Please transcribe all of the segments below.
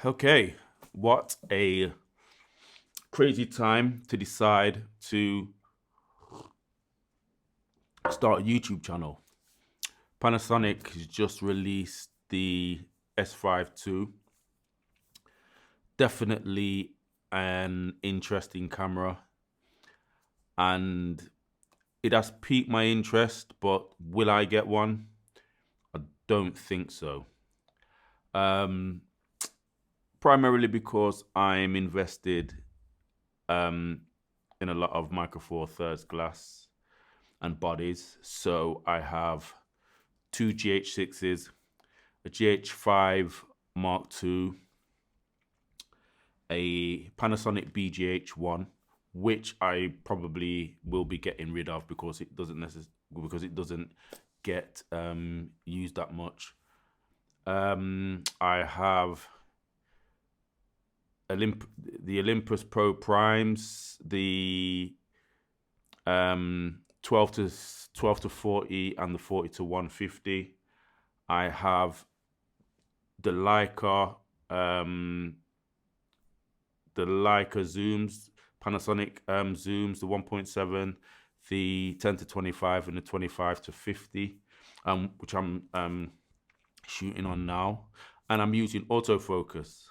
Okay, what a crazy time to decide to start a YouTube channel. Panasonic has just released the S5II. Definitely an interesting camera, and it has piqued my interest, but will I get one? I don't think so. Um, Primarily because I'm invested um, in a lot of Micro Four Thirds glass and bodies. So I have two GH6s, a GH5 Mark II, a Panasonic BGH1, which I probably will be getting rid of because it doesn't get used that much. I have the Olympus Pro Primes, the 12 to 40 and the 40 to 150. I have the Leica zooms, Panasonic zooms, the 1.7, the 10 to 25 and the 25 to 50, which I'm shooting on now, and I'm using autofocus.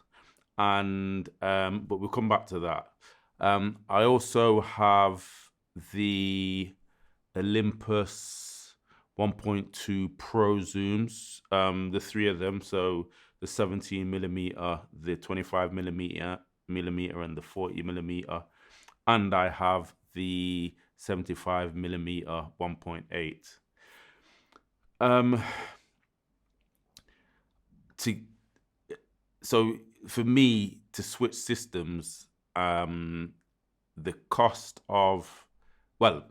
And but we'll come back to that. I also have the Olympus 1.2 Pro zooms, the three of them. So the 17 millimeter, the 25 millimeter, and the 40 millimeter. And I have the 75 millimeter 1.8. So for me to switch systems, the cost of, well,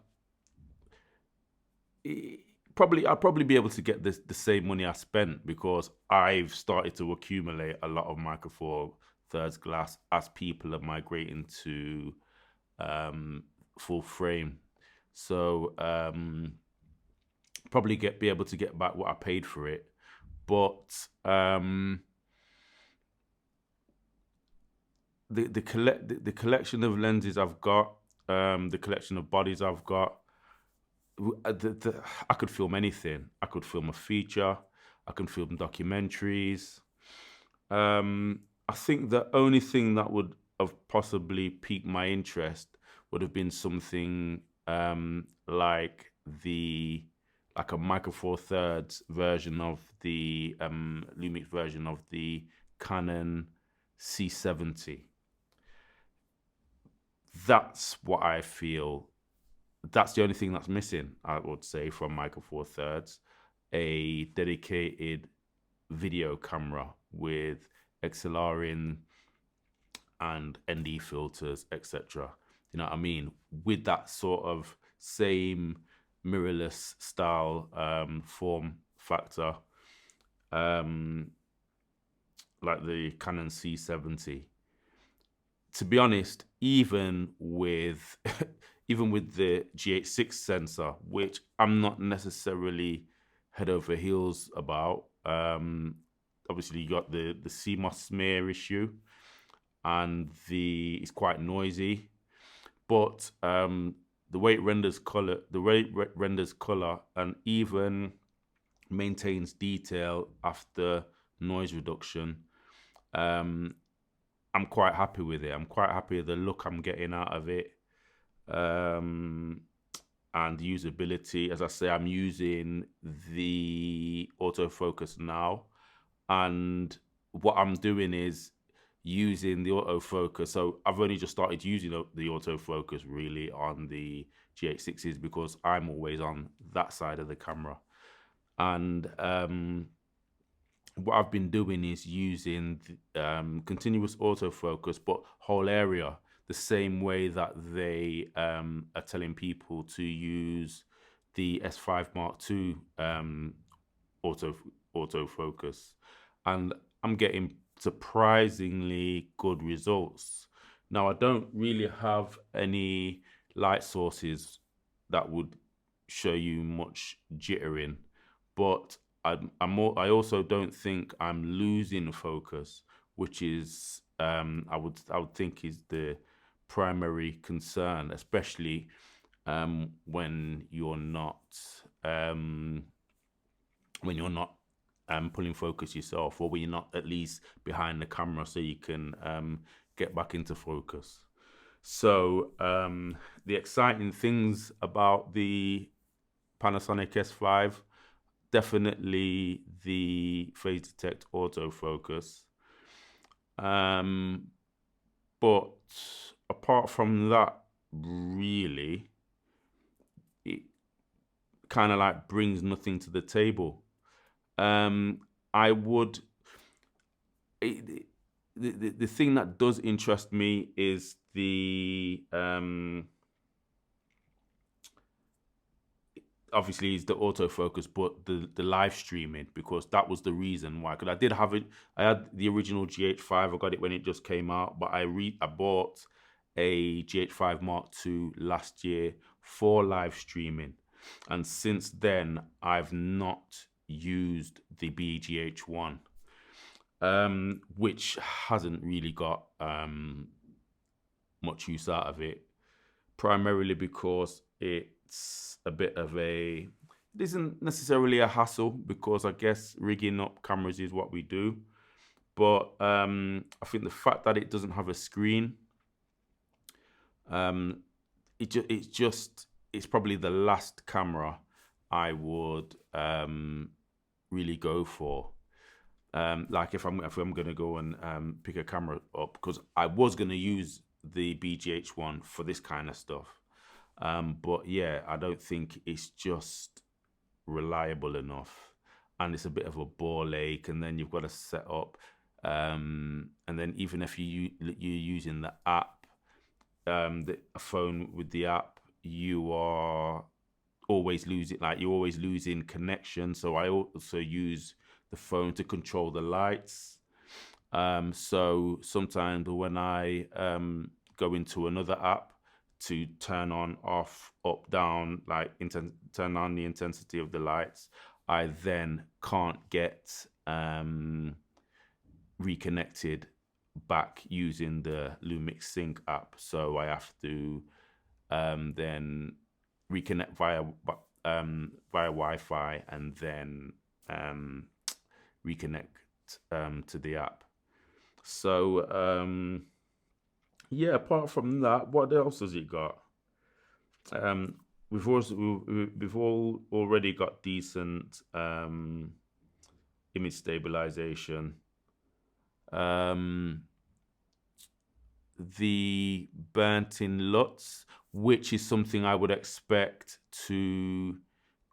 I'll probably be able to get the same money I spent because I've started to accumulate a lot of Micro Four Thirds glass as people are migrating to full frame. So probably be able to get back what I paid for it, but the collection of lenses I've got, the collection of bodies I've got, I could film anything. I could film a feature. I can film documentaries. I think the only thing that would have possibly piqued my interest would have been something like a Micro Four Thirds version of the Lumix version of the Canon C70. That's what I feel. That's the only thing that's missing, I would say, from Micro Four Thirds: a dedicated video camera with XLR in and ND filters, etc. You know what I mean? With that sort of same mirrorless style form factor, like the Canon C70. To be honest, even with the GH6 sensor, which I'm not necessarily head over heels about. Obviously, you got the CMOS smear issue, and it's quite noisy. But the way it renders color, and even maintains detail after noise reduction. I'm quite happy with it. I'm quite happy with the look I'm getting out of it. And usability. As I say, I'm using the autofocus now, and what I'm doing is using the autofocus. So I've only just started using the autofocus really on the GH6s because I'm always on that side of the camera. And what I've been doing is using continuous autofocus, but whole area, the same way that they are telling people to use the S5 Mark II autofocus. And I'm getting surprisingly good results. Now, I don't really have any light sources that would show you much jittering, but I also don't think I'm losing focus which is I would think is the primary concern, especially when you're not um, pulling focus yourself, or when you're not at least behind the camera, so you can get back into focus. So the exciting things about the Panasonic S5, definitely the phase detect autofocus. But apart from that, really, it kind of like brings nothing to the table. I would. The thing that does interest me is the obviously is the autofocus, but the live streaming, because that was the reason why. Because I did have it. I had the original GH5. I got it when it just came out, but I bought a GH5 Mark II last year for live streaming, and since then I've not used the BGH1, which hasn't really got much use out of it, primarily because it's a bit of it isn't necessarily a hassle, because I guess rigging up cameras is what we do. But I think the fact that it doesn't have a screen, it's probably the last camera I would really go for. Like if I'm gonna go and pick a camera up, because I was gonna use the BGH1 for this kind of stuff. But yeah, I don't think it's just reliable enough, and it's a bit of a ball ache. And then you've got to set up, and then even if you're using the app, the phone with the app, you are always losing, like you're always losing connection. So I also use the phone to control the lights. So sometimes when I go into another app to turn on, off, up, down, like turn on the intensity of the lights, I then can't get reconnected back using the Lumix Sync app. So I have to then reconnect via Wi-Fi, and then reconnect to the app. So yeah, apart from that, what else has it got? We've all already got decent image stabilization. The burnt-in LUTs, which is something I would expect to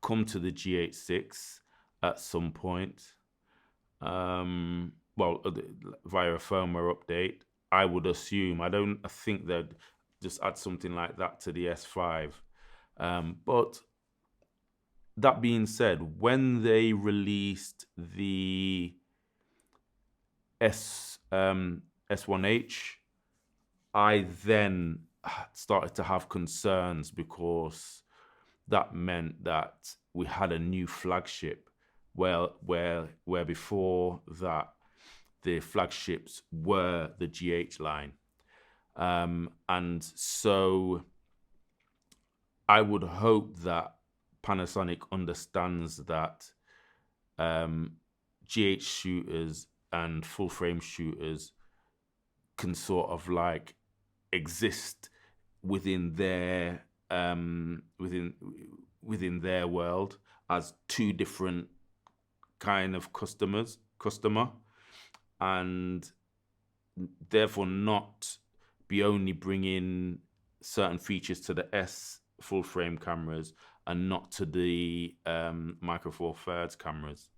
come to the GH6 at some point. Well, via a firmware update, I would assume. I think they'd just add something like that to the S5. But that being said, when they released the S1H, I then started to have concerns, because that meant that we had a new flagship. Well, where before that, the flagships were the GH line. And so I would hope that Panasonic understands that GH shooters and full frame shooters can sort of like exist within their within their world as two different kind of customer, and therefore not be only bringing certain features to the S full frame cameras and not to the micro four thirds cameras.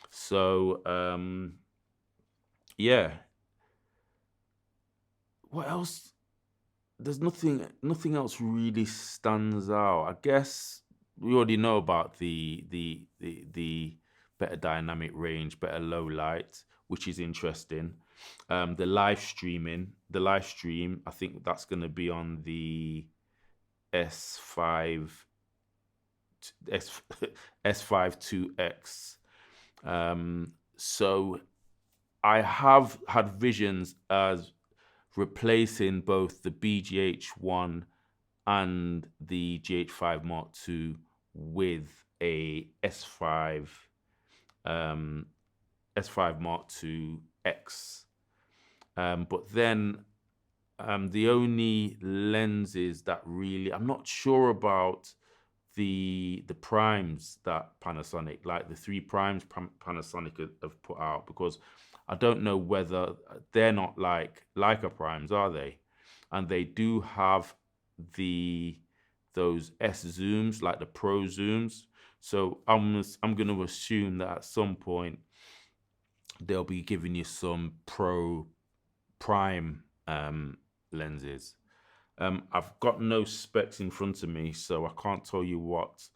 So yeah, what else? There's nothing else really stands out. I guess we already know about the better dynamic range, better low light, which is interesting. The live stream, I think that's going to be on the S5 S5II X. So I have had visions as replacing both the BGH1 and the GH5 Mark II with a S5 um, S5 Mark II X. But then the only lenses that really I'm not sure about the primes that Panasonic, like the three primes Panasonic have put out, because I don't know whether they're not like Leica primes, are they? And they do have those S zooms, like the pro zooms. So I'm going to assume that at some point they'll be giving you some pro prime lenses. I've got no specs in front of me, so I can't tell you what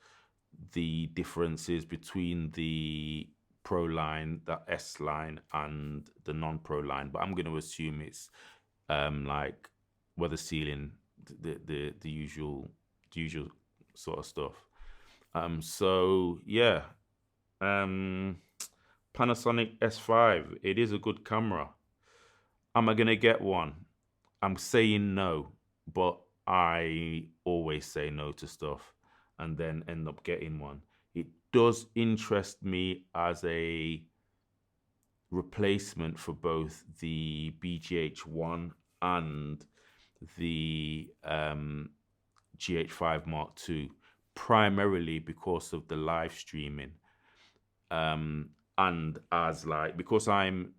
the difference is between the pro line, that S line, and the non-pro line. But I'm going to assume it's like weather sealing, the usual sort of stuff. So yeah, Panasonic S5. It is a good camera. Am I gonna get one? I'm saying no, but I always say no to stuff and then end up getting one. It does interest me as a replacement for both the BGH1 and the GH5 Mark II, primarily because of the live streaming. And as like, because I'm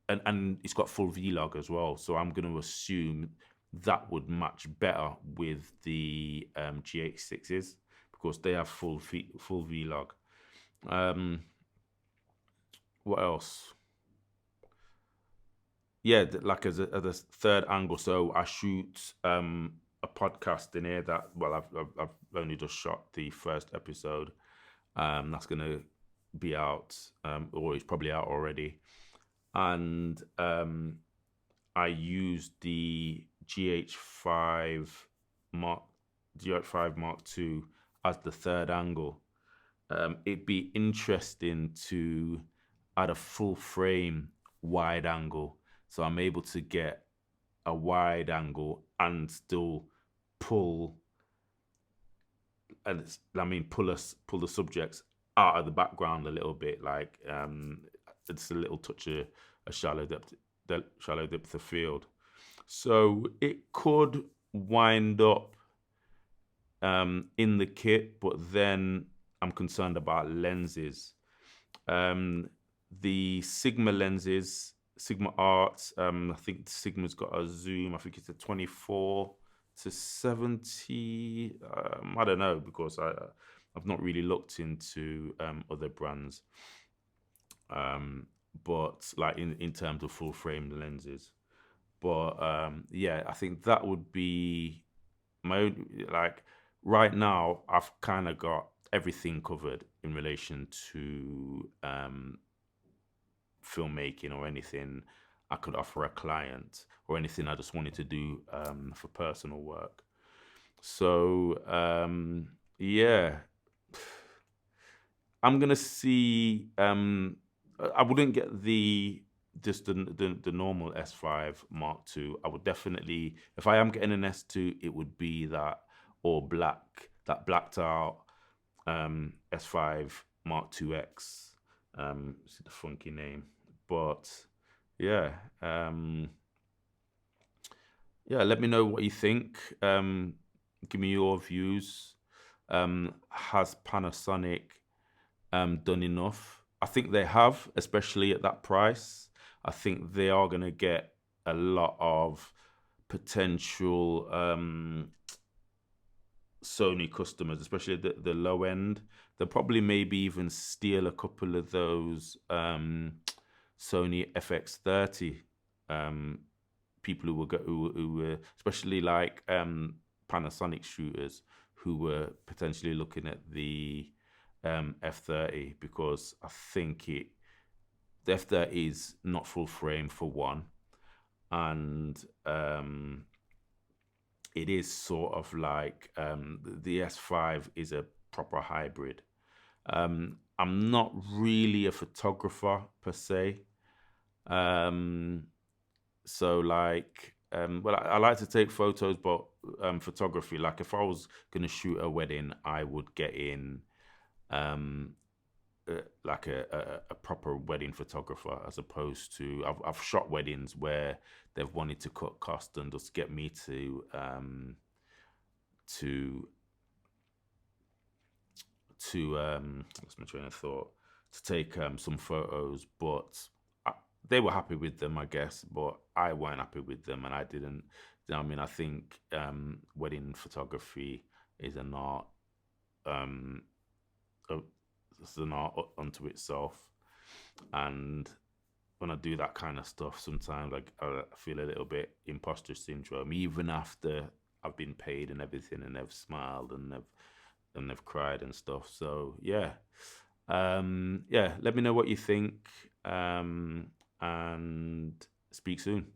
and it's got full vlog as well, so I'm going to assume that would match better with the GH6s because they have full vlog. What else? Yeah, like as a third angle. So I shoot a podcast in here that, well, I've only just shot the first episode. That's gonna be out, or it's probably out already. And I used the GH5 Mark II as the third angle. It'd be interesting to add a full frame wide angle, so I'm able to get a wide angle and still pull, and pull the subjects out of the background a little bit, like it's a little touch of a shallow depth of field. So it could wind up in the kit, but then I'm concerned about lenses. The Sigma lenses, Sigma Art, I think Sigma's got a zoom, I think it's a 24 to 70. I don't know, because I've not really looked into other brands. But like in terms of full frame lenses. But yeah, I think that would be my own, like right now I've kind of got everything covered in relation to filmmaking or anything I could offer a client or anything I just wanted to do for personal work. So yeah, I'm gonna see. I wouldn't get the normal S5 Mark II. I would definitely, if I am getting an S2, it would be that blacked out S5 Mark II X. It's the funky name, but yeah, yeah. Let me know what you think. Give me your views. Has Panasonic done enough? I think they have, especially at that price. I think they are going to get a lot of potential Sony customers, especially the low end. They'll probably maybe even steal a couple of those Sony FX30 people who were especially like Panasonic shooters who were potentially looking at the F30, because I think the F30 is not full frame for one, and it is sort of like the S5 is a proper hybrid. I'm not really a photographer per se, Um, so like, well, I like to take photos, but photography. Like, if I was gonna shoot a wedding, I would get in um like a proper wedding photographer, as opposed to I've shot weddings where they've wanted to cut cost and just get me to what's my train of thought, to take some photos, but I, they were happy with them, I guess, but I weren't happy with them, and I didn't. You know what I mean, I think wedding photography is an art. Um, uh, it's an art unto itself, and when I do that kind of stuff, sometimes like I feel a little bit imposter syndrome, even after I've been paid and everything, and they've smiled and they've cried and stuff. So yeah, yeah. Let me know what you think, and speak soon.